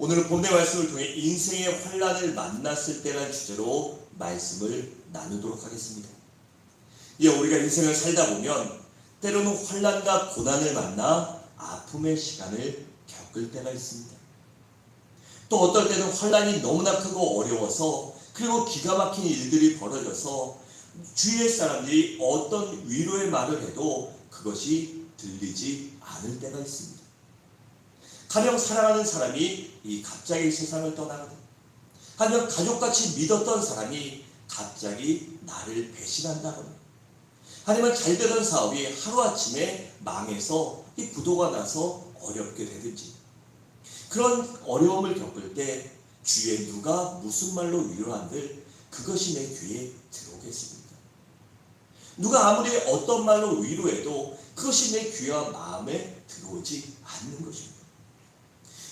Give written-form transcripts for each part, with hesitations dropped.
오늘은 본의 말씀을 통해 인생의 환란을 만났을 때라는 주제로 말씀을 나누도록 하겠습니다. 우리가 인생을 살다 보면 때로는 환란과 고난을 만나 아픔의 시간을 겪을 때가 있습니다. 또 어떨 때는 환란이 너무나 크고 어려워서, 그리고 기가 막힌 일들이 벌어져서 주위의 사람들이 어떤 위로의 말을 해도 그것이 들리지 않을 때가 있습니다. 가령 사랑하는 사람이 갑자기 세상을 떠나거나, 아니면 가족같이 믿었던 사람이 갑자기 나를 배신한다거나, 아니면 잘 되던 사업이 하루아침에 망해서 부도가 나서 어렵게 되든지, 그런 어려움을 겪을 때 주위에 누가 무슨 말로 위로한들 그것이 내 귀에 들어오겠습니까? 누가 아무리 어떤 말로 위로해도 그것이 내 귀와 마음에 들어오지 않는 것입니다.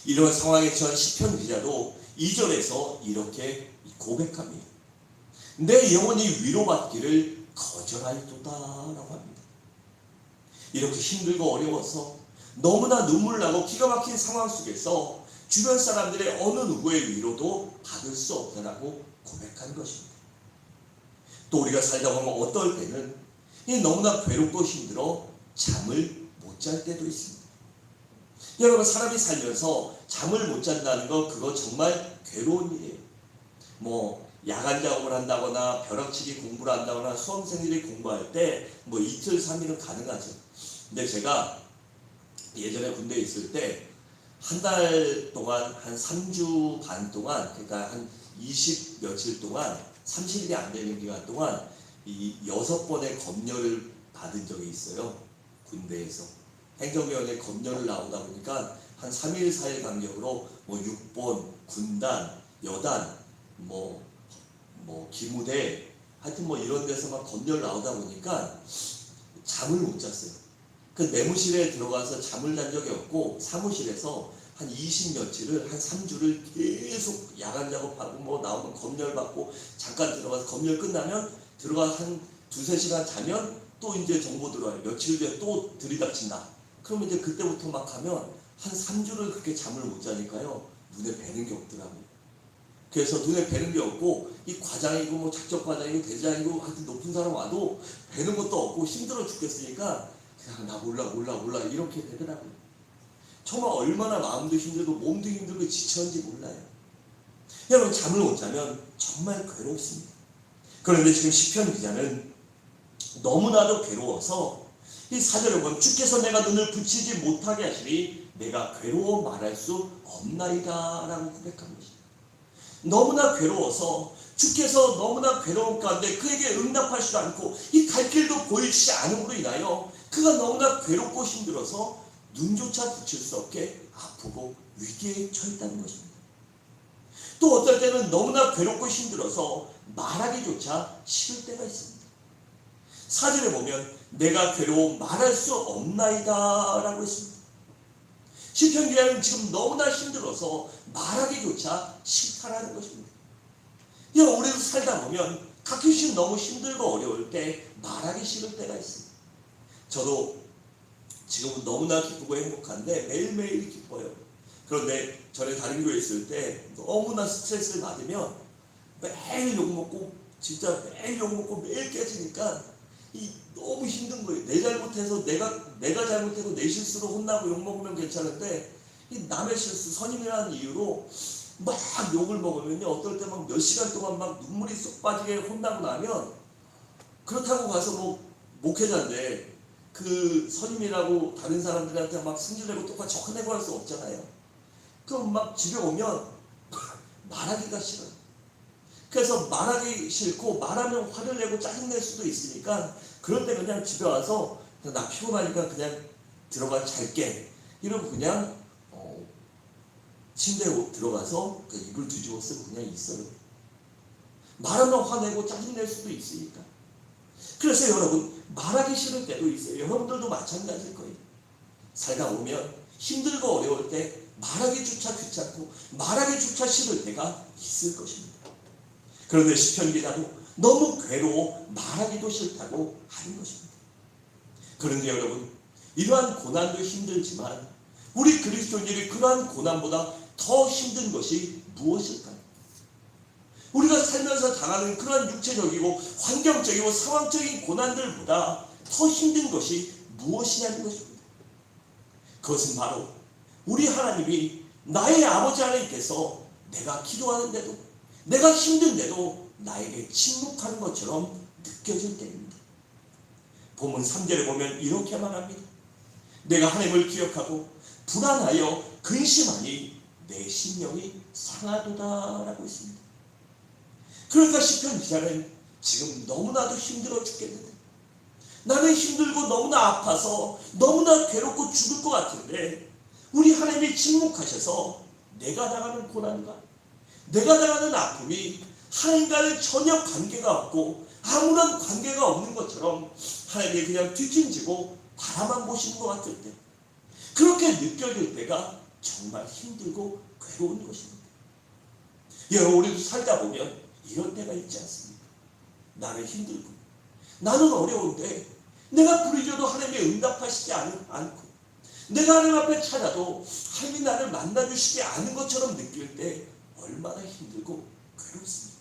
이런 상황에 처한 시편 기자도 2절에서 이렇게 고백합니다. 내 영혼이 위로받기를 거절하였도다라고 합니다. 이렇게 힘들고 어려워서 너무나 눈물 나고 기가 막힌 상황 속에서 주변 사람들의 어느 누구의 위로도 받을 수 없다라고 고백한 것입니다. 또 우리가 살다 보면 어떨 때는 너무나 괴롭고 힘들어 잠을 못 잘 때도 있습니다. 여러분, 사람이 살면서 잠을 못 잔다는 거, 그거 정말 괴로운 일이에요. 야간 작업을 한다거나 벼락치기 공부를 한다거나 수험생들이 공부할 때 이틀 3일은 가능하죠. 근데 제가 예전에 군대에 있을 때 한 달 동안, 한 3주 반 동안, 그러니까 한 20 며칠 동안, 30일이 안 되는 기간 동안 이 6번의 검열을 받은 적이 있어요. 군대에서 행정위원회 검열을 나오다 보니까 한 3일 4일 간격으로 6번, 군단, 여단, 기무대, 하여튼 이런 데서 막 검열 나오다 보니까 잠을 못 잤어요. 그 내무실에 들어가서 잠을 잔 적이 없고, 사무실에서 한 20 며칠을, 한 3주를 계속 야간 작업하고 나오면 검열 받고, 잠깐 들어가서 검열 끝나면 들어가서 한 2-3시간 자면 또 이제 정보 들어와요. 며칠 뒤에 또 들이닥친다. 그러면 이제 그때부터 막 하면 한 3주를 그렇게 잠을 못 자니까요, 눈에 뵈는 게 없더라고요. 그래서 눈에 뵈는 게 없고, 이 과장이고 작전과장이고 대장이고 하여튼 높은 사람 와도 뵈는 것도 없고 힘들어 죽겠으니까 그냥 나 몰라 이렇게 되더라고요. 정말 얼마나 마음도 힘들고 몸도 힘들고 지쳤는지 몰라요. 여러분, 잠을 못 자면 정말 괴롭습니다. 그런데 지금 시편 기자는 너무나도 괴로워서 이 4절에 보면 주께서 내가 눈을 붙이지 못하게 하시니 내가 괴로워 말할 수 없나이다 라고 고백한 것입니다. 너무나 괴로워서, 주께서 너무나 괴로운 가운데 그에게 응답하시지 않고 이 갈 길도 보이지 않음으로 인하여 그가 너무나 괴롭고 힘들어서 눈조차 붙일 수 없게 아프고 위기에 처했다는 것입니다. 또 어떨 때는 너무나 괴롭고 힘들어서 말하기조차 싫을 때가 있습니다. 4절에 보면 내가 괴로워 말할 수 없나이다 라고 했습니다. 시편 기자는 지금 너무나 힘들어서 말하기조차 싫다라는 것입니다. 우리도 살다 보면 가끔씩 너무 힘들고 어려울 때 말하기 싫을 때가 있습니다. 저도 지금은 너무나 기쁘고 행복한데 매일매일 기뻐요. 그런데 전에 다른 교회에 있을 때 너무나 스트레스를 받으면 매일 욕먹고, 진짜 매일 욕먹고 매일 깨지니까 너무 힘든 거예요. 내 잘못해서 내가 잘못해서 내 실수로 혼나고 욕먹으면 괜찮은데 이 남의 실수, 선임이라는 이유로 막 욕을 먹으면요, 어떨 때 막 몇 시간 동안 막 눈물이 쏙 빠지게 혼나고 나면, 그렇다고 가서 목회자인데 그 선임이라고 다른 사람들한테 막 승질내고 똑같이 혼내고 할 수 없잖아요. 그럼 막 집에 오면 말하기가 싫어요. 그래서 말하기 싫고, 말하면 화를 내고 짜증낼 수도 있으니까 그럴 때 그냥 집에 와서 나 피곤하니까 그냥 들어가 잘게 이러고 그냥 침대에 들어가서 이불 뒤집어 쓰고 그냥 있어요. 말하면 화내고 짜증낼 수도 있으니까. 그래서 여러분, 말하기 싫을 때도 있어요. 여러분들도 마찬가지일 거예요. 살다 보면 힘들고 어려울 때 말하기조차 귀찮고 말하기조차 싫을 때가 있을 것입니다. 그런데 시편 기자도 너무 괴로워 말하기도 싫다고 하는 것입니다. 그런데 여러분, 이러한 고난도 힘들지만 우리 그리스도인들이 그러한 고난보다 더 힘든 것이 무엇일까요? 우리가 살면서 당하는 그러한 육체적이고 환경적이고 상황적인 고난들보다 더 힘든 것이 무엇이냐는 것입니다. 그것은 바로 우리 하나님이 나의 아버지 하나님께서 내가 기도하는데도, 내가 힘든데도 나에게 침묵하는 것처럼 느껴질 때입니다. 본문 3절에 보면 이렇게 말합니다. 내가 하나님을 기억하고 불안하여 근심하니 내 심령이 상하도다 라고 했습니다. 그러니까 시편 기자는 지금 너무나도 힘들어 죽겠는데, 나는 힘들고 너무나 아파서 너무나 괴롭고 죽을 것 같은데 우리 하나님이 침묵하셔서 내가 당하는 고난과 내가 당하는 아픔이 하나님과는 전혀 관계가 없고 아무런 관계가 없는 것처럼 하나님이 그냥 뒷짐지고 바라만 보시는 것 같을 때, 그렇게 느껴질 때가 정말 힘들고 괴로운 것입니다. 여러분, 우리도 살다 보면 이런 때가 있지 않습니까? 나는 힘들고 나는 어려운데 내가 부르짖어도 하나님이 응답하시지 않고, 내가 하나님 앞에 찾아도 하나님이 나를 만나주시지 않은 것처럼 느낄 때 얼마나 힘들고 괴롭습니다.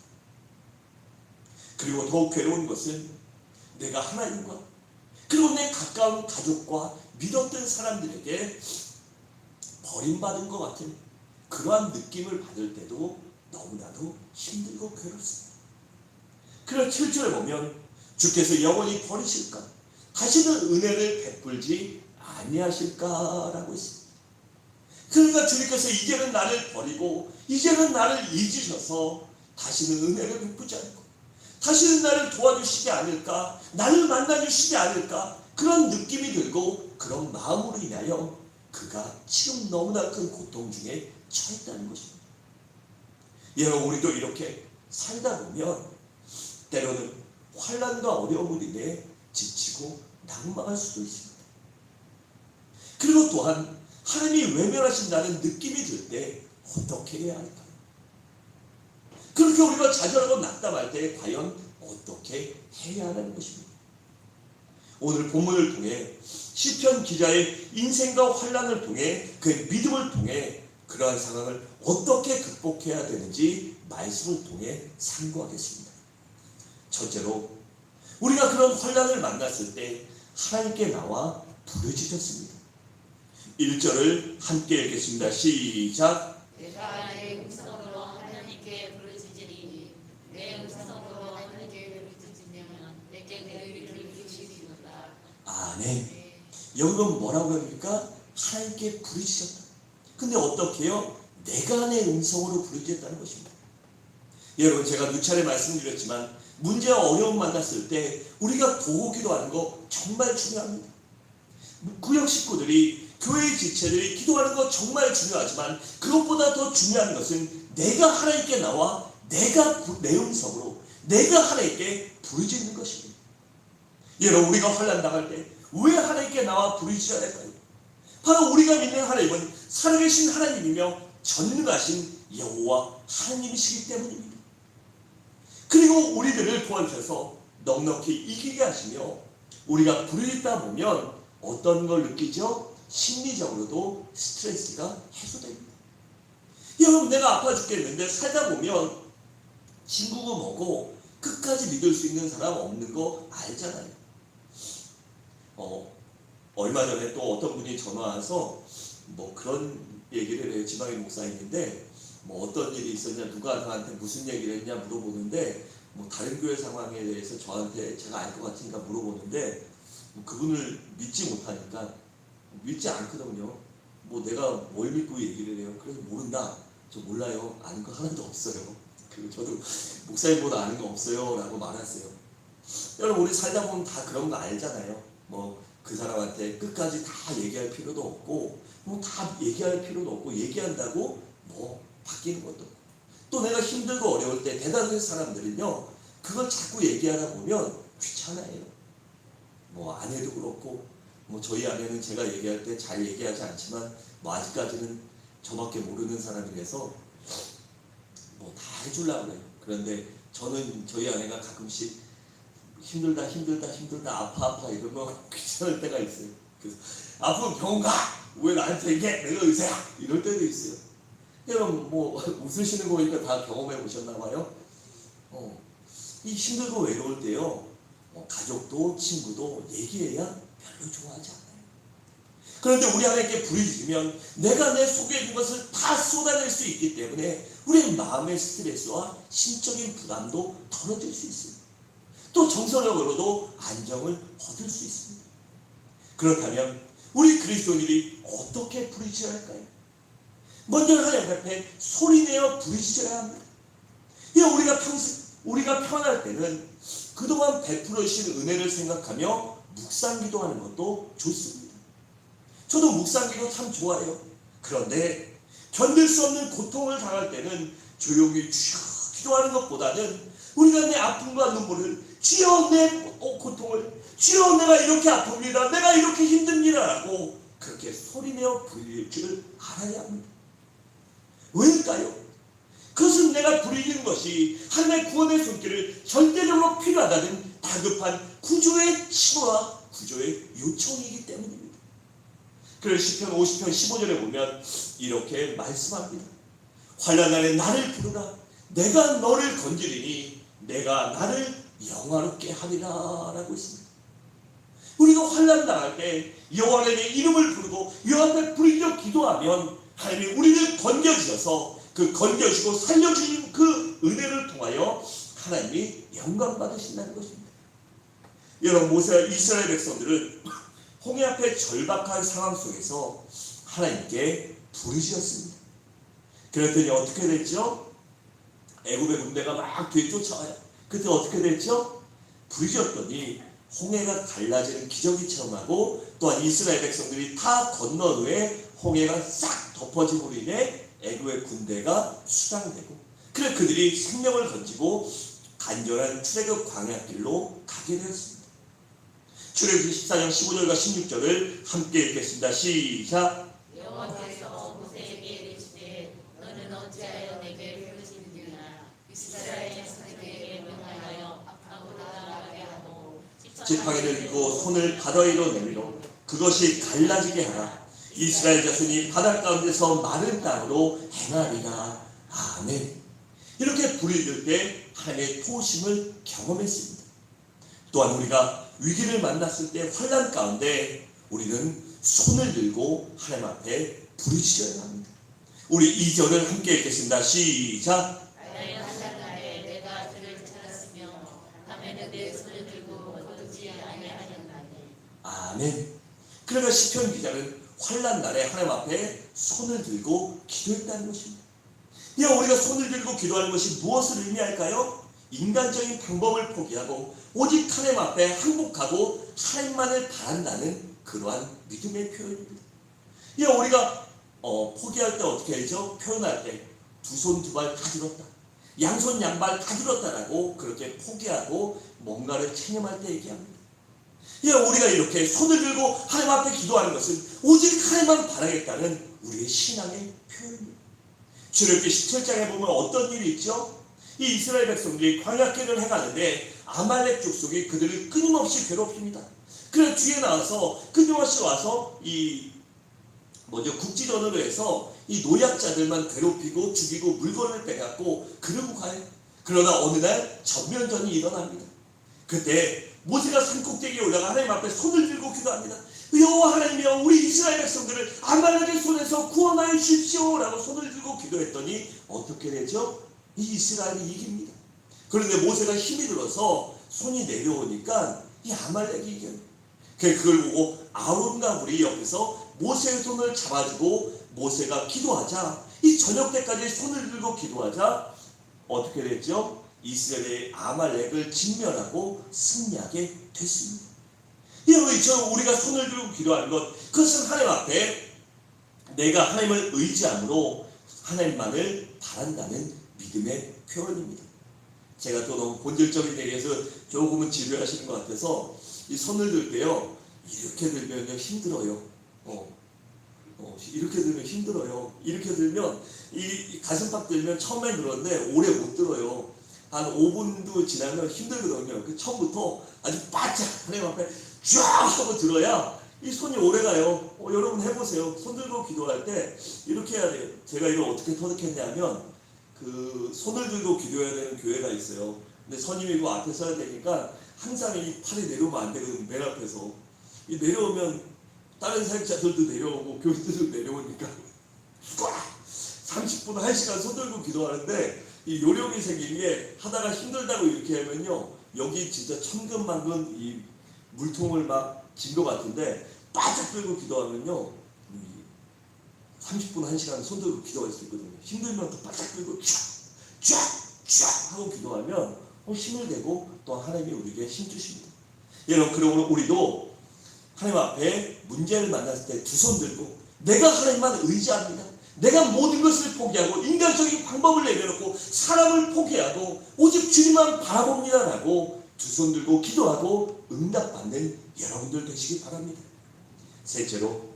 그리고 더욱 괴로운 것은 내가 하나님과 그리고 내 가까운 가족과 믿었던 사람들에게 버림받은 것 같은 그러한 느낌을 받을 때도 너무나도 힘들고 괴롭습니다. 그런 7절을 보면 주께서 영원히 버리실까? 다시는 은혜를 베풀지 아니하실까라고 했습니다. 그러니까 주님께서 이제는 나를 버리고 이제는 나를 잊으셔서 다시는 은혜를 베푸지 않고 다시는 나를 도와주시지 않을까, 나를 만나주시지 않을까, 그런 느낌이 들고 그런 마음으로 인하여 그가 지금 너무나 큰 고통 중에 처했다는 것입니다. 여러분, 우리도 이렇게 살다 보면 때로는 환난과 어려움을 인해 지치고 낙망할 수도 있습니다. 그리고 또한 하나님이 외면하신다는 느낌이 들 때 어떻게 해야 할까요? 그렇게 우리가 좌절하고 낙담할 때 과연 어떻게 해야 하는 것입니다. 오늘 본문을 통해 시편 기자의 인생과 환난을 통해 그의 믿음을 통해 그러한 상황을 어떻게 극복해야 되는지 말씀을 통해 상고하겠습니다. 첫째로, 우리가 그런 환난을 만났을 때 하나님께 나와 부르짖었습니다. 1절을 함께 읽겠습니다. 시작. 내가 내 음성으로 하나님께 부르짖으니 내 음성으로 하나님께 부르짖으면 내게 내 의를 비추시는다. 아멘. 여기 보면 뭐라고 합니까? 하나님께 부르짖었다. 근데 어떻게 해요? 내가 내 음성으로 부르짖었다는 것입니다. 여러분, 제가 누차례 말씀드렸지만 문제와 어려움 만났을 때 우리가 도우기도하는 거 정말 중요합니다. 구역 식구들이, 교회의 지체들이 기도하는 거 정말 중요하지만 그것보다 더 중요한 것은 내가 하나님께 나와 내가 내 음성으로 내가 하나님께 부르짖는 것입니다. 여러분, 우리가 환난 당할 때 왜 하나님께 나와 부르짖어야 할까요? 바로 우리가 믿는 하나님은 살아계신 하나님이며 전능하신 여호와 하나님이시기 때문입니다. 그리고 우리들을 도와주셔서 넉넉히 이기게 하시며 우리가 부르짖다 보면 어떤 걸 느끼죠? 심리적으로도 스트레스가 해소됩니다. 여러분, 내가 아파 죽겠는데 살다 보면 친구고 뭐고 끝까지 믿을 수 있는 사람 없는 거 알잖아요. 얼마 전에 또 어떤 분이 전화 와서 뭐 그런 얘기를 해요. 지방의 목사님인데 뭐 어떤 일이 있었냐, 누가 나한테 무슨 얘기를 했냐 물어보는데 뭐 다른 교회 상황에 대해서 저한테 제가 알 것 같으니까 물어보는데 뭐 그분을 믿지 못하니까 믿지 않거든요. 뭐 내가 뭘 믿고 얘기를 해요. 그래서 모른다. 저 몰라요. 아는 거 하나도 없어요. 그리고 저도 목사님보다 아는 거 없어요 라고 말하세요. 여러분, 우리 살다 보면 다 그런 거 알잖아요. 뭐 그 사람한테 끝까지 다 얘기할 필요도 없고 뭐 다 얘기할 필요도 없고 얘기한다고 뭐 바뀌는 것도 없고, 또 내가 힘들고 어려울 때 대다수의 사람들은요 그걸 자꾸 얘기하다 보면 귀찮아요. 뭐 아내도 그렇고 뭐 저희 아내는 제가 얘기할 때 잘 얘기하지 않지만 뭐 아직까지는 저밖에 모르는 사람이라서 뭐 다 해주려고 그래요. 그런데 저는 저희 아내가 가끔씩 힘들다 아파 이러면 귀찮을 때가 있어요. 그래서 아프면 병원 가! 왜 나한테 얘기해? 내가 의사야! 이럴 때도 있어요. 여러분 뭐 웃으시는 거 보니까 다 경험해 보셨나 봐요. 이 힘들고 외로울 때요, 가족도 친구도 얘기해야 별로 좋아하지 않아요. 그런데 우리 하나님께 부르짖으면 내가 내 속에 있는 것을 다 쏟아낼 수 있기 때문에 우리의 마음의 스트레스와 심적인 부담도 덜어질 수 있습니다. 또 정서적으로도 안정을 얻을 수 있습니다. 그렇다면 우리 그리스도인들이 어떻게 부르짖어야 할까요? 먼저 하나님 앞에 소리내어 부르짖어야 합니다. 우리가 편할 때는 그동안 베풀어 주신 은혜를 생각하며 묵상 기도하는 것도 좋습니다. 저도 묵상 기도 참 좋아해요. 그런데 견딜 수 없는 고통을 당할 때는 조용히 주여 기도하는 것보다는 우리가 내 아픔과 눈물을 주여 내 고통을, 주여 내가 이렇게 아픕니다, 내가 이렇게 힘듭니다 라고 그렇게 소리내어 부르짖을 줄 알아야 합니다. 왜일까요? 그것은 내가 부르짖는 것이 하나님의 구원의 손길을 절대적으로 필요하다는 다급한 구조의 신호와 구조의 요청이기 때문입니다. 그래서 시편 50편 15절에 보면 이렇게 말씀합니다. 환난날에 나를 부르라. 내가 너를 건지리니 내가 나를 영화롭게 하리라 라고 있습니다. 우리가 환난 당할 때 여호와의 이름을 부르고 여호와 앞에 부르짖어 기도하면 하나님이 우리를 건져주셔서 그 건져주고 살려주신 그 은혜를 통하여 하나님이 영광 받으신다는 것입니다. 여러분, 모세와 이스라엘 백성들은 홍해 앞에 절박한 상황 속에서 하나님께 부르짖었습니다. 그랬더니 어떻게 됐죠? 애굽의 군대가 막 뒤에 쫓아와요. 그때 어떻게 됐죠? 부르짖었더니 홍해가 갈라지는 기적이 체험하고 또한 이스라엘 백성들이 다 건넌 후에 홍해가 싹 덮어짐으로 인해 애굽의 군대가 수장되고 그래 그들이 생명을 건지고 간절한 출애굽 광야길로 가게 되었습니다. 출애굽기 14장 15절과 16절을 함께 읽겠습니다. 시작. 여호와께서 모세에게 이르시되 너는 어찌하여 내게 부르짖느냐. 이스라엘 자손에게 명하여 앞으로 나아가게 하고 지팡이를 들고 손을 바다 위로 내밀어 그것이 갈라지게 하라. 이스라엘 자손이 바다 가운데서 마른 땅으로 행하리라. 아멘. 이렇게 부르짖을 때 하나님의 도우심을 경험했습니다. 또한 우리가 위기를 만났을 때 환난 가운데 우리는 손을 들고 하나님 앞에 부르짖어야 합니다. 우리 2절을 함께 읽겠습니다. 시작. 환난날에 내가 그를 찾았으며 밤에는 내 손을 들고 거두지 아니하였나니. 아멘. 그러나 시편 기자는 환난 날에 하나님 앞에 손을 들고 기도했다는 것입니다. 우리가 손을 들고 기도하는 것이 무엇을 의미할까요? 인간적인 방법을 포기하고 오직 하나님 앞에 항복하고 하나님만을 바란다는 그러한 믿음의 표현입니다. 우리가 포기할 때 어떻게 하죠? 표현할 때 두 손 두 발 다 들었다, 양손 양발 다 들었다라고 그렇게 포기하고 뭔가를 체념할 때 얘기합니다. 우리가 이렇게 손을 들고 하나님 앞에 기도하는 것은 오직 하나님만 바라겠다는 우리의 신앙의 표현입니다. 출애굽기 17장에 보면 어떤 일이 있죠? 이 이스라엘 백성들이 광야길을 해가는데 아말렉 족속이 그들을 끊임없이 괴롭힙니다. 그래서 뒤에 나와서 끊임없이 와서 국지전으로 해서 이 노약자들만 괴롭히고 죽이고 물건을 빼갖고 그러고 가요. 그러나 어느 날 전면전이 일어납니다. 그때 모세가 산꼭대기에 올라가 하나님 앞에 손을 들고 기도합니다. 여호와 하나님이여, 우리 이스라엘 백성들을 아말렉의 손에서 구원하여 주십시오 라고 손을 들고 기도했더니 어떻게 되죠? 이 이스라엘이 이깁니다. 그런데 모세가 힘이 들어서 손이 내려오니까 이 아말렉이 이겨요. 그걸 보고 아론과 우리 옆에서 모세의 손을 잡아주고 모세가 기도하자, 이 저녁 때까지 손을 들고 기도하자 어떻게 됐죠? 이스라엘의 아말렉을 진멸하고 승리하게 됐습니다. 우리가 손을 들고 기도하는 것, 그것은 하나님 앞에 내가 하나님을 의지함으로 하나님만을 바란다는 믿음의 표현입니다. 제가 또 너무 본질적인 얘기해서 조금은 지루하시는 것 같아서 이 손을 들 때요, 이렇게 들면 힘들어요. 이렇게 들면 힘들어요. 이렇게 들면 이 가슴팍 들면 처음엔 들었는데 오래 못 들어요. 한 5분도 지나면 힘들거든요. 그 처음부터 아주 바짝 하나님 앞에 쫙 하고 들어야 이 손이 오래 가요. 여러분 해보세요. 손 들고 기도할 때 이렇게 해야 돼요. 제가 이걸 어떻게 터득했냐면 그 손을 들고 기도해야 되는 교회가 있어요. 근데 선임이고 앞에 서야 되니까 항상 이 팔이 내려오면 안 되거든요. 맨 앞에서. 이 내려오면 다른 사역자들도 내려오고 교인들도 내려오니까 30분, 1시간 손 들고 기도하는데 이 요령이 생긴 게 하다가 힘들다고 이렇게 하면요. 여기 진짜 천근만근 이 물통을 막 진 것 같은데 바짝 들고 기도하면요. 30분, 1시간 손 들고 기도할 수 있거든요. 힘들면 또 바짝 들고 쫙 하고 기도하면 힘을 내고 또 하나님이 우리에게 힘 주십니다. 여러분, 그러므로 우리도 하나님 앞에 문제를 만났을 때 두 손 들고 내가 하나님만 의지합니다. 내가 모든 것을 포기하고 인간적인 방법을 내려놓고 사람을 포기하고 오직 주님만 바라봅니다라고 두 손 들고 기도하고 응답받는 여러분들 되시기 바랍니다. 셋째로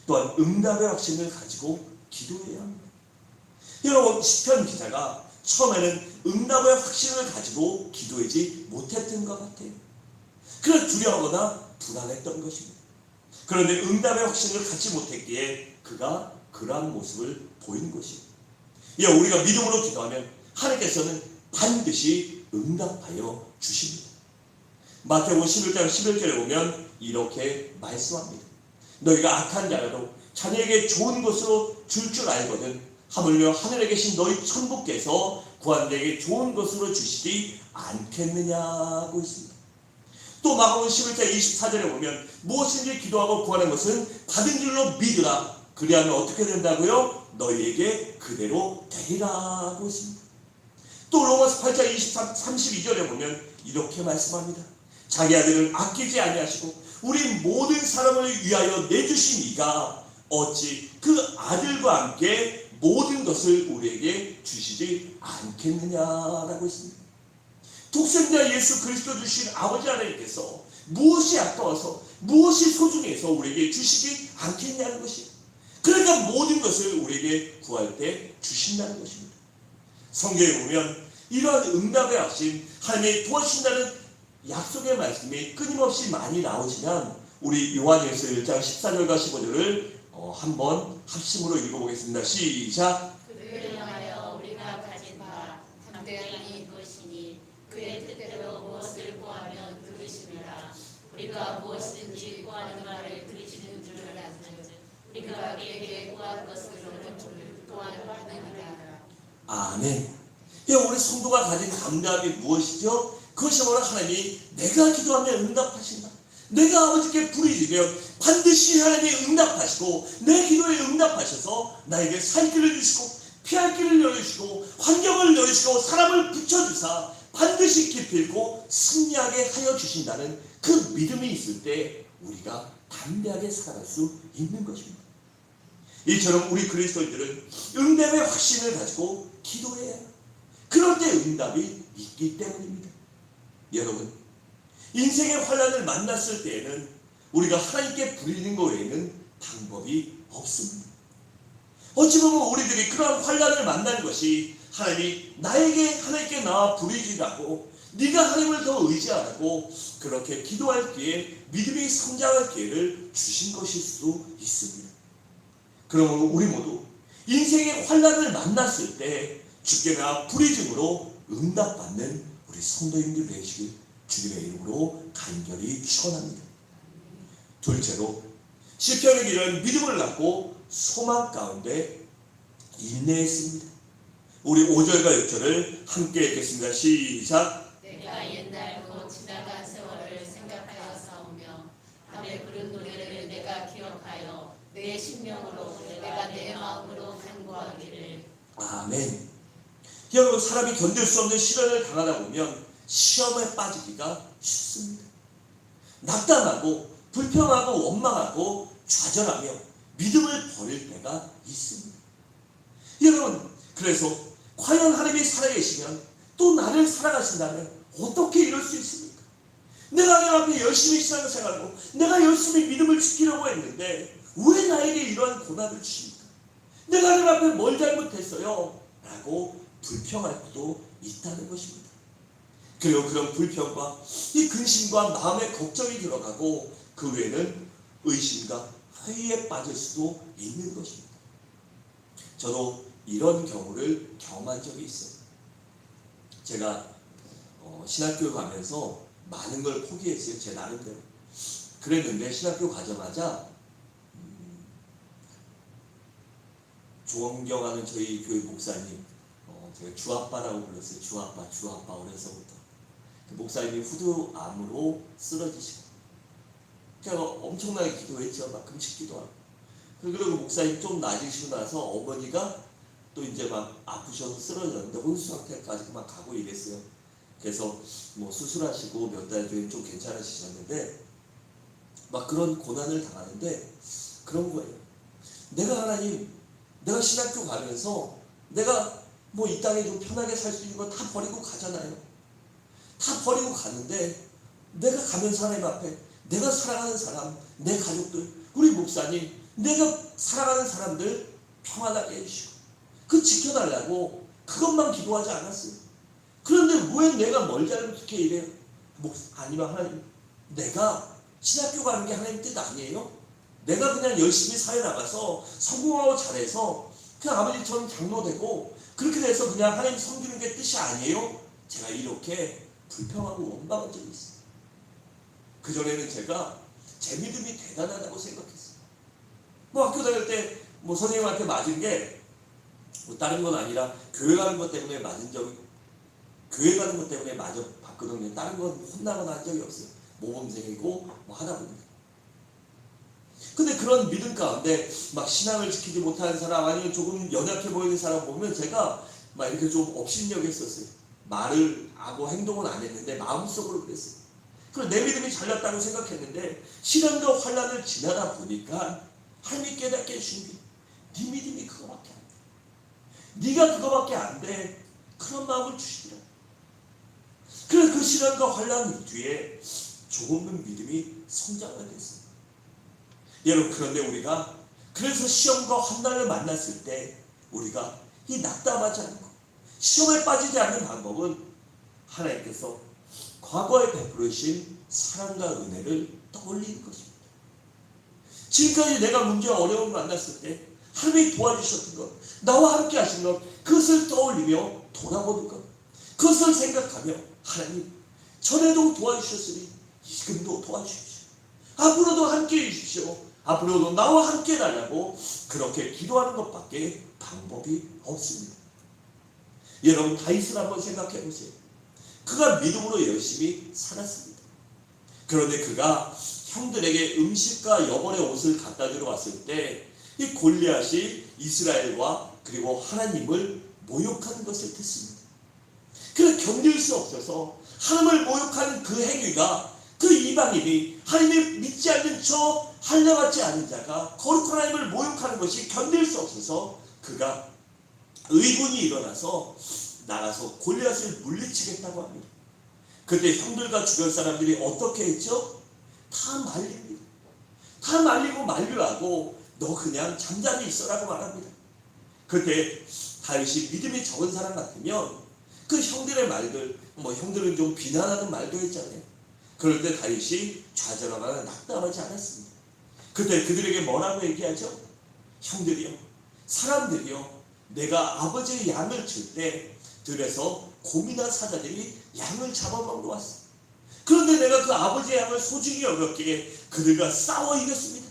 또한 응답의 확신을 가지고 기도해야 합니다. 여러분, 시편 기자가 처음에는 응답의 확신을 가지고 기도하지 못했던 것 같아요. 그래서 두려워하거나 불안했던 것입니다. 그런데 응답의 확신을 갖지 못했기에 그가 그러한 모습을 보인 것입니다. 우리가 믿음으로 기도하면 하나님께서는 반드시 응답하여 주십니다. 마태복음 11장 11절에 보면 이렇게 말씀합니다. 너희가 악한 자라도 자녀에게 좋은 것으로 줄 줄 알거든 하물며 하늘에 계신 너희 천부께서 구한 자에게 좋은 것으로 주시지 않겠느냐고 있습니다. 또 마가복음 11장 24절에 보면 무엇인지 기도하고 구하는 것은 받은 줄로 믿으라. 그리하면 어떻게 된다고요? 너희에게 그대로 되리라고 있습니다. 또 로마서 8장 32절에 보면 이렇게 말씀합니다. 자기 아들을 아끼지 아니하시고 우리 모든 사람을 위하여 내주신 이가 어찌 그 아들과 함께 모든 것을 우리에게 주시지 않겠느냐라고 했습니다. 독생자 예수 그리스도 주신 아버지 하나님께서 무엇이 아까워서 무엇이 소중해서 우리에게 주시지 않겠냐는 것입니다. 그러니까 모든 것을 우리에게 구할 때 주신다는 것입니다. 성경에 보면 이러한 응답의 확신, 하나님이 도와주신다는 약속의 말씀이 끊임없이 많이 나오지만 우리 요한일서 1장 14절과 15절을 한번 합심으로 읽어보겠습니다. 시작. 그를 향하여 우리가 가진 바 담대함이 이것이니 그의 뜻대로 무엇을 구하면 들으시리라. 우리가 무엇이든지 구하는 말을 들으시는 줄을 아는 우리가 그에게 구할 것으로는 또한 받으리라. 아멘. 우리 성도가 가진 담대함이 무엇이죠? 그것이 바로 하나님이 내가 기도하면 응답하신다. 내가 아버지께 부르짖으면 반드시 하나님이 응답하시고 내 기도에 응답하셔서 나에게 살 길을 주시고 피할 길을 열어주시고 환경을 열어주시고 사람을 붙여주사 반드시 기필코 승리하게 하여 주신다는 그 믿음이 있을 때 우리가 담대하게 살아갈 수 있는 것입니다. 이처럼 우리 그리스도인들은 응답의 확신을 가지고 기도해야 해요. 그럴 때 응답이 있기 때문입니다. 여러분, 인생의 환난을 만났을 때에는 우리가 하나님께 부르는 것 외에는 방법이 없습니다. 어찌 보면 우리들이 그러한 환난을 만난 것이 하나님이 나에게 하나님께 나와 부르짖으라고 네가 하나님을 더 의지하라고 그렇게 기도할 기회, 믿음이 성장할 기회를 주신 것일 수 있습니다. 그러므로 우리 모두 인생의 환난을 만났을 때 주께 나와 부르짖음으로 응답받는 우리 성도님들 되시길 주님의 이름으로 간절히 축원합니다. 둘째로 시편의 길은 믿음을 갖고 소망 가운데 인내했습니다. 우리 5절과 6절을 함께 읽겠습니다. 시작. 내가 옛날고 지나간 세월을 생각하여 싸우며 밤에 부른 노래를 내가 기억하여 내 심령으로 내가 내 마음으로 간구하기를. 아멘. 여러분, 사람이 견딜 수 없는 시련을 당하다 보면 시험에 빠지기가 쉽습니다. 낙담하고 불평하고 원망하고 좌절하며 믿음을 버릴 때가 있습니다. 여러분, 그래서 과연 하나님이 살아계시면 또 나를 살아가신다면 어떻게 이럴 수 있습니까? 내가 하나님 앞에 열심히 신앙생활하고 내가 열심히 믿음을 지키려고 했는데 왜 나에게 이러한 고난을 주십니까? 내가 하나님 앞에 뭘 잘못했어요? 라고 불평할 수도 있다는 것입니다. 그리고 그런 불평과 이 근심과 마음의 걱정이 들어가고 그 외에는 의심과 회의에 빠질 수도 있는 것입니다. 저도 이런 경우를 경험한 적이 있어요. 제가 신학교 가면서 많은 걸 포기했어요. 제 나름대로. 그랬는데 신학교 가자마자 존경하는 저희 교회 목사님, 제가 주아빠라고 불렀어요. 주아빠 어려서부터. 그 목사님이 후두암으로 쓰러지시고 제가 엄청나게 기도했죠. 막 금식 기도하고. 그리고 목사님 좀 나아지시고 나서 어머니가 또 이제 막 아프셔서 쓰러졌는데 혼수 상태까지 막 가고 이랬어요. 그래서 뭐 수술하시고 몇 달 뒤에 좀 괜찮으시셨는데 막 그런 고난을 당하는데 그런 거예요. 내가 하나님, 내가 신학교 가면서 내가 뭐 이 땅에 좀 편하게 살 수 있는 거 다 버리고 가잖아요. 다 버리고 가는데 내가 가면서 하나님 앞에 내가 사랑하는 사람, 내 가족들, 우리 목사님, 내가 사랑하는 사람들 평안하게 해주시고 그 지켜달라고 그것만 기도하지 않았어요. 그런데 왜 내가 뭘 잘못해 이래요? 아니면 하나님, 내가 신학교 가는 게 하나님 뜻 아니에요? 내가 그냥 열심히 사회 나가서 성공하고 잘해서 그냥 아버지처럼 장로 되고 그렇게 돼서 그냥 하나님 섬기는 게 뜻이 아니에요? 제가 이렇게 불평하고 원망한 적이 있어요. 그전에는 제가 제 믿음이 대단하다고 생각했어요. 뭐 학교 다닐 때 뭐 선생님한테 맞은 게 뭐 다른 건 아니라 교회 가는 것 때문에 맞은 적이, 교회 가는 것 때문에 맞아 봤거든요. 다른 건 혼나거나 한 적이 없어요. 모범생이고 뭐 하다 보니까. 근데 그런 믿음 가운데 막 신앙을 지키지 못하는 사람 아니면 조금 연약해 보이는 사람 보면 제가 막 이렇게 좀 업신여겼었어요. 말을 하고 행동은 안 했는데 마음속으로 그랬어요. 그리고 내 믿음이 잘났다고 생각했는데 시련과 환난을 지나다 보니까 하나님이 깨닫게 해주신 게 네 믿음이 그거밖에 안 돼. 네가 그거밖에 안 돼. 그런 마음을 주시더라. 그래서 그 시련과 환난 뒤에 조금은 믿음이 성장을 했어요. 여러분, 그런데 우리가 그래서 시험과 환난을 만났을 때 우리가 이 낙담하지 않고 시험에 빠지지 않는 방법은 하나님께서 과거에 베풀으신 사랑과 은혜를 떠올리는 것입니다. 지금까지 내가 문제와 어려움을 만났을 때 하나님이 도와주셨던 것, 나와 함께 하신 것, 그것을 떠올리며 돌아보는 것, 그것을 생각하며 하나님, 전에도 도와주셨으니 지금도 도와주십시오. 앞으로도 함께 해주십시오. 앞으로도 나와 함께 해달라고 그렇게 기도하는 것밖에 방법이 없습니다. 여러분, 다윗을 한번 생각해 보세요. 그가 믿음으로 열심히 살았습니다. 그런데 그가 형들에게 음식과 여벌의 옷을 갖다 주러 왔을 때 이 골리앗이 이스라엘과 그리고 하나님을 모욕하는 것을 듣습니다. 그래서 견딜 수 없어서 하나님을 모욕하는 그 행위가 그 이방인이 하나님을 믿지 않는 저 할례받지 않은 자가 거룩한 하나님을 모욕하는 것이 견딜 수 없어서 그가 의군이 일어나서 나가서 골리앗을 물리치겠다고 합니다. 그때 형들과 주변 사람들이 어떻게 했죠? 다 말립니다. 다 말리고 만류하고 너 그냥 잠잠히 있어라고 말합니다. 그때 다윗이 믿음이 적은 사람 같으면 그 형들의 말들, 뭐 형들은 좀 비난하는 말도 했잖아요. 그럴 때 다윗이 좌절하거나 낙담하지 않았습니다. 그때 그들에게 뭐라고 얘기하죠? 형들이요, 사람들이요, 내가 아버지의 양을 칠 때 들에서 곰이나 사자들이 양을 잡아먹으러 왔어. 그런데 내가 그 아버지의 양을 소중히 여겼기에 그들과 싸워 이겼습니다.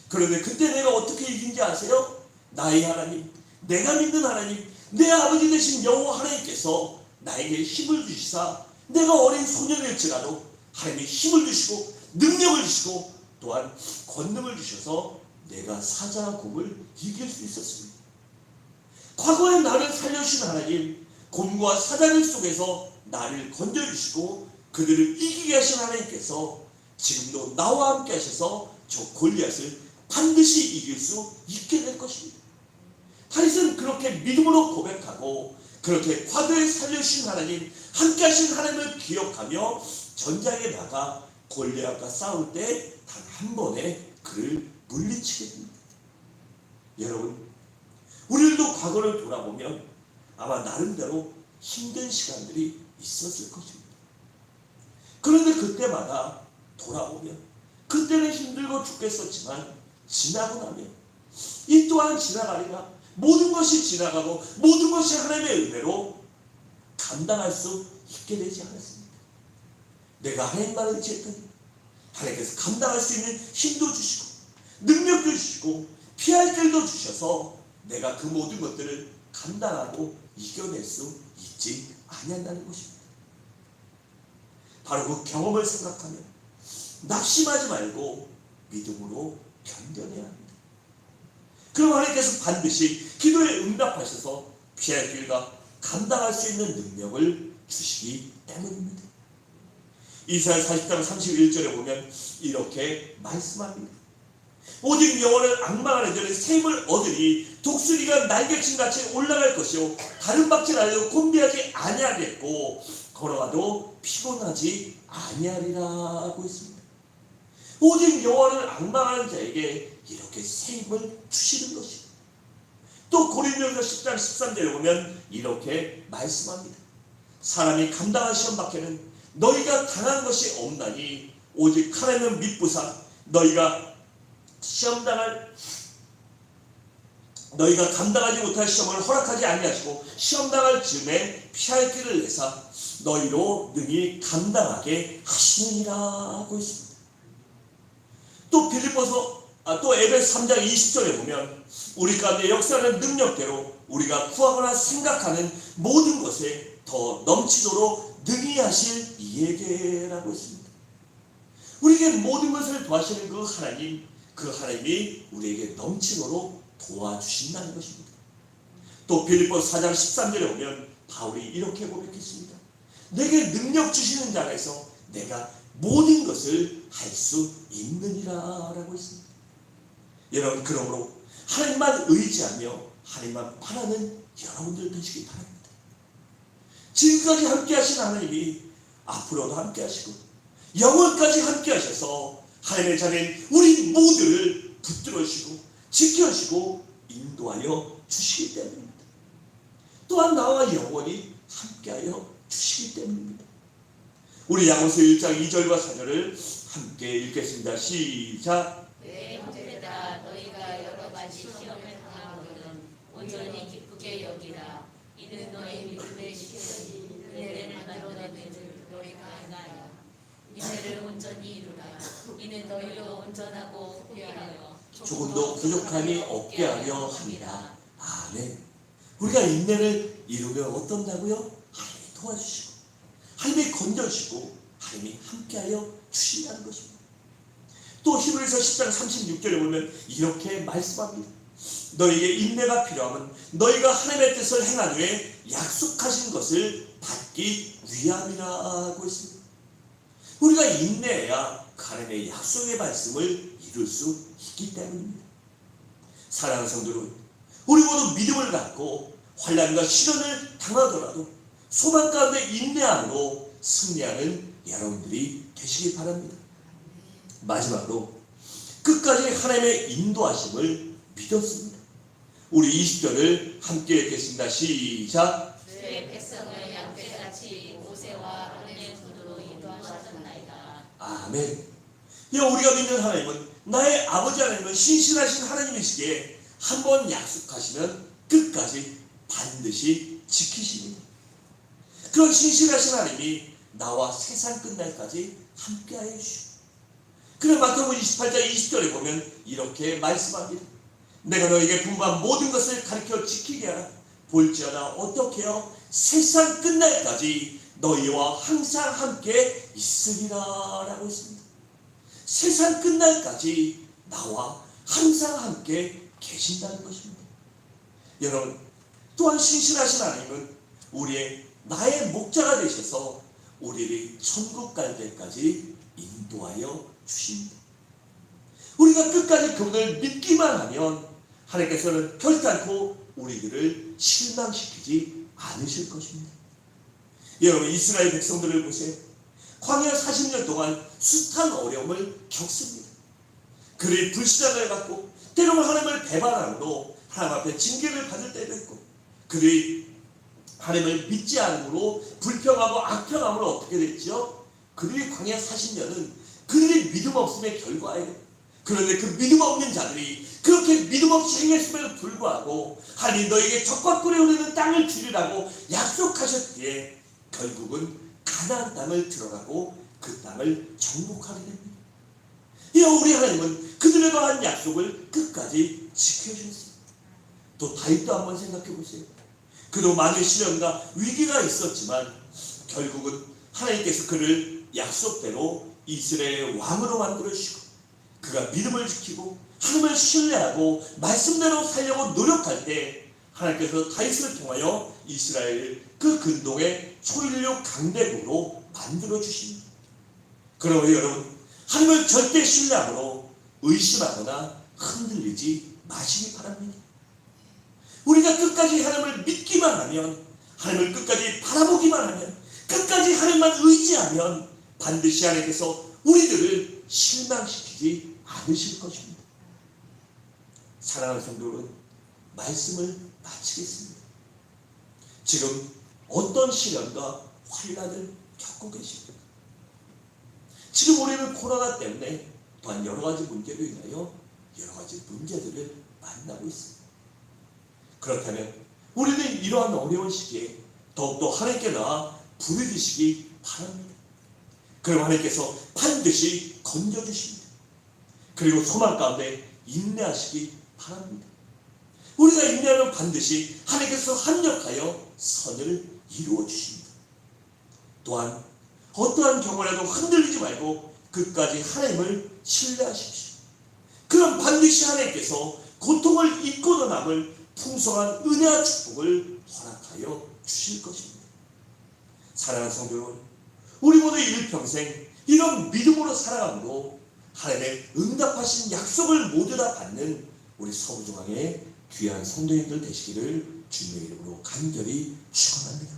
그런데 그때 내가 어떻게 이긴지 아세요? 나의 하나님, 내가 믿는 하나님, 내 아버지 되신 여호와 하나님께서 나에게 힘을 주시사 내가 어린 소년일지라도 하나님이 힘을 주시고 능력을 주시고 또한 권능을 주셔서 내가 사자와 곰을 이길 수 있었습니다. 과거에 나를 살려주신 하나님, 곰과 사자들 속에서 나를 건져주시고 그들을 이기게 하신 하나님께서 지금도 나와 함께 하셔서 저 골리앗을 반드시 이길 수 있게 될 것입니다. 다윗은 그렇게 믿음으로 고백하고 그렇게 과거에 살려주신 하나님, 함께 하신 하나님을 기억하며 전장에 나가 골리앗과 싸울 때 단 한 번에 그를 물리치게 됩니다. 여러분, 우리들도 과거를 돌아보면 아마 나름대로 힘든 시간들이 있었을 것입니다. 그런데 그때마다 돌아보면 그때는 힘들고 죽겠었지만 지나고 나면 이 또한 지나가리라. 모든 것이 지나가고 모든 것이 하나님의 은혜로 감당할 수 있게 되지 않았습니까? 내가 하나님만 의지했더니 하나님께서 감당할 수 있는 힘도 주시고 능력도 주시고 피할 길도 주셔서 내가 그 모든 것들을 감당하고 이겨낼 수 있지 아니한다는 것입니다. 바로 그 경험을 생각하면 낙심하지 말고 믿음으로 견뎌내야 합니다. 그럼 하나님께서 반드시 기도에 응답하셔서 피할 길과 감당할 수 있는 능력을 주시기 때문입니다. 이사야 40장 31절에 보면 이렇게 말씀합니다. 오직 여호와를 앙망하는 자는 샘을 얻으리. 독수리가 날개친같이 올라갈 것이요 다른 박질 알려 곤비하지 아니하겠고 걸어가도 피곤하지 아니하리라고 했습니다. 오직 여호와를 앙망하는 자에게 이렇게 샘을 주시는 것입니다. 또 고린도전서 10장 13절에 보면 이렇게 말씀합니다. 사람이 감당한 시험 밖에는 너희가 당한 것이 없나니 오직 하나님은 믿부사 너희가 감당하지 못할 시험을 허락하지 아니하시고 시험당할 즈음에 피할 길을 내사 너희로 능히 감당하게 하시느니라고 했습니다. 또 또 에베소 3장 20절에 보면 우리 가운데 역사하는 능력대로 우리가 구하거나 생각하는 모든 것에 더 넘치도록 능히 하실 이에게라고 했습니다. 우리에게 모든 것을 도와주시는 그 하나님이 우리에게 넘치도록 도와주신다는 것입니다. 또 빌립보서 4장 13절에 보면 바울이 이렇게 고백했습니다. 내게 능력 주시는 자에서 내가 모든 것을 할 수 있느니라 라고 했습니다. 여러분, 그러므로 하나님만 의지하며 하나님만 바라는 여러분들 되시기 바랍니다. 지금까지 함께 하신 하나님이 앞으로도 함께 하시고 영원까지 함께 하셔서 하나님의 자녀인 우리 모두를 붙들어 주시고 지켜주시고 인도하여 주시기 때문입니다. 또한 나와 영원히 함께하여 주시기 때문입니다. 우리 야고보서 1장 2절과 4절을 함께 읽겠습니다. 시작. 내 형제들아 너희가 여러 가지 시험을 당하거든 온전히 기쁘게 여기라. 이는 너희 믿음의 시험이 은혜를 만들어내는 줄 너희가 알나요. 이를 온전히 이루라. 이는 너희로 온전하고 후회하여 조금도 부족함이 없게 하려 합니다. 아멘. 우리가 인내를 이루면 어떤다고요? 하나님이 도와주시고 하나님이 건져주시고 하나님이 함께하여 주신다는 것입니다. 또 히브리서 10장 36절에 보면 이렇게 말씀합니다. 너희에게 인내가 필요하면 너희가 하나님의 뜻을 행한 후에 약속하신 것을 받기 위함이라고 했습니다. 우리가 인내해야 하나님의 약속의 말씀을 이룰 수 있기 때문입니다. 사랑하는 성도 여러분, 우리 모두 믿음을 갖고 환난과 시련을 당하더라도 소망 가운데 인내함으로 승리하는 여러분들이 되시기 바랍니다. 마지막으로 끝까지 하나님의 인도하심을 믿었습니다. 우리 20절을 함께 읽겠습니다. 시작. 내 백성을 양떼같이 모세와 아론의 손으로 인도하셨나이다. 아멘. 우리가 믿는 하나님은 나의 아버지 하나님은 신실하신 하나님이시기에 한번 약속하시면 끝까지 반드시 지키십니다. 그런 신실하신 하나님이 나와 세상 끝날까지 함께하여 주시고 그런 마태복음 28장 20절에 보면 이렇게 말씀합니다. 내가 너에게 분부한 모든 것을 가르쳐 지키게 하라. 볼지어다 어떻게 하여 세상 끝날까지 너희와 항상 함께 있으리라 라고 했습니다. 세상 끝날까지 나와 항상 함께 계신다는 것입니다. 여러분, 또한 신실하신 하나님은 나의 목자가 되셔서 우리를 천국 갈 때까지 인도하여 주십니다. 우리가 끝까지 그분을 믿기만 하면 하나님께서는 결단코 우리들을 실망시키지 않으실 것입니다. 여러분, 이스라엘 백성들을 보세요. 광야 40년 동안 숱한 어려움을 겪습니다. 그들이 불신앙을 갖고 때로는 하나님을 배반함으로 하나님 앞에 징계를 받을 때도 있고 그들이 하나님을 믿지 않음으로 불평하고 악평함으로 어떻게 됐죠? 그들이 광야 40년은 그들이 믿음 없음의 결과예요. 그런데 그 믿음 없는 자들이 그렇게 믿음 없이 행했음에도 불구하고 하나님 너에게 적과 꿀에 흐르는 땅을 주리라고 약속하셨기에 결국은 가나안 땅을 들어가고 그 땅을 정복하게 됩니다. 이어 우리 하나님은 그들에게 한 약속을 끝까지 지켜주셨습니다. 또 다윗도 한번 생각해 보세요. 그도 많은 시련과 위기가 있었지만 결국은 하나님께서 그를 약속대로 이스라엘의 왕으로 만들어 주시고 그가 믿음을 지키고 하나님을 신뢰하고 말씀대로 살려고 노력할 때 하나님께서 다윗을 통하여 이스라엘을 그 근동의 초인류 강대국으로 만들어 주십니다. 그러므로 여러분 하나님을 절대 신뢰함으로 의심하거나 흔들리지 마시기 바랍니다. 우리가 끝까지 하나님을 믿기만 하면, 하나님을 끝까지 바라보기만 하면, 끝까지 하나님만 의지하면 반드시 하나님께서 우리들을 실망시키지 않으실 것입니다. 사랑하는 성도 여러분, 말씀을 마치겠습니다. 지금 어떤 시련과 환난을 겪고 계십니까? 지금 우리는 코로나 때문에 또한 여러 가지 문제로 인하여 여러 가지 문제들을 만나고 있습니다. 그렇다면 우리는 이러한 어려운 시기에 더욱더 하나님께 나아 부르짖으시기 바랍니다. 그럼 하나님께서 반드시 건져주십니다. 그리고 소망 가운데 인내하시기 바랍니다. 우리가 인내하면 반드시 하나님께서 합력하여 선을 이루어 주십니다. 또한 어떠한 경우라도 흔들리지 말고 끝까지 하나님을 신뢰하십시오. 그럼 반드시 하나님께서 고통을 잊고도 남을 풍성한 은혜와 축복을 허락하여 주실 것입니다. 사랑하는 성도 여러분, 우리 모두 일평생 이런 믿음으로 살아감으로 하나님의 응답하신 약속을 모두 다 받는 우리 서부중앙의 귀한 성도님들 되시기를 주님의 이름으로 간절히 축원합니다.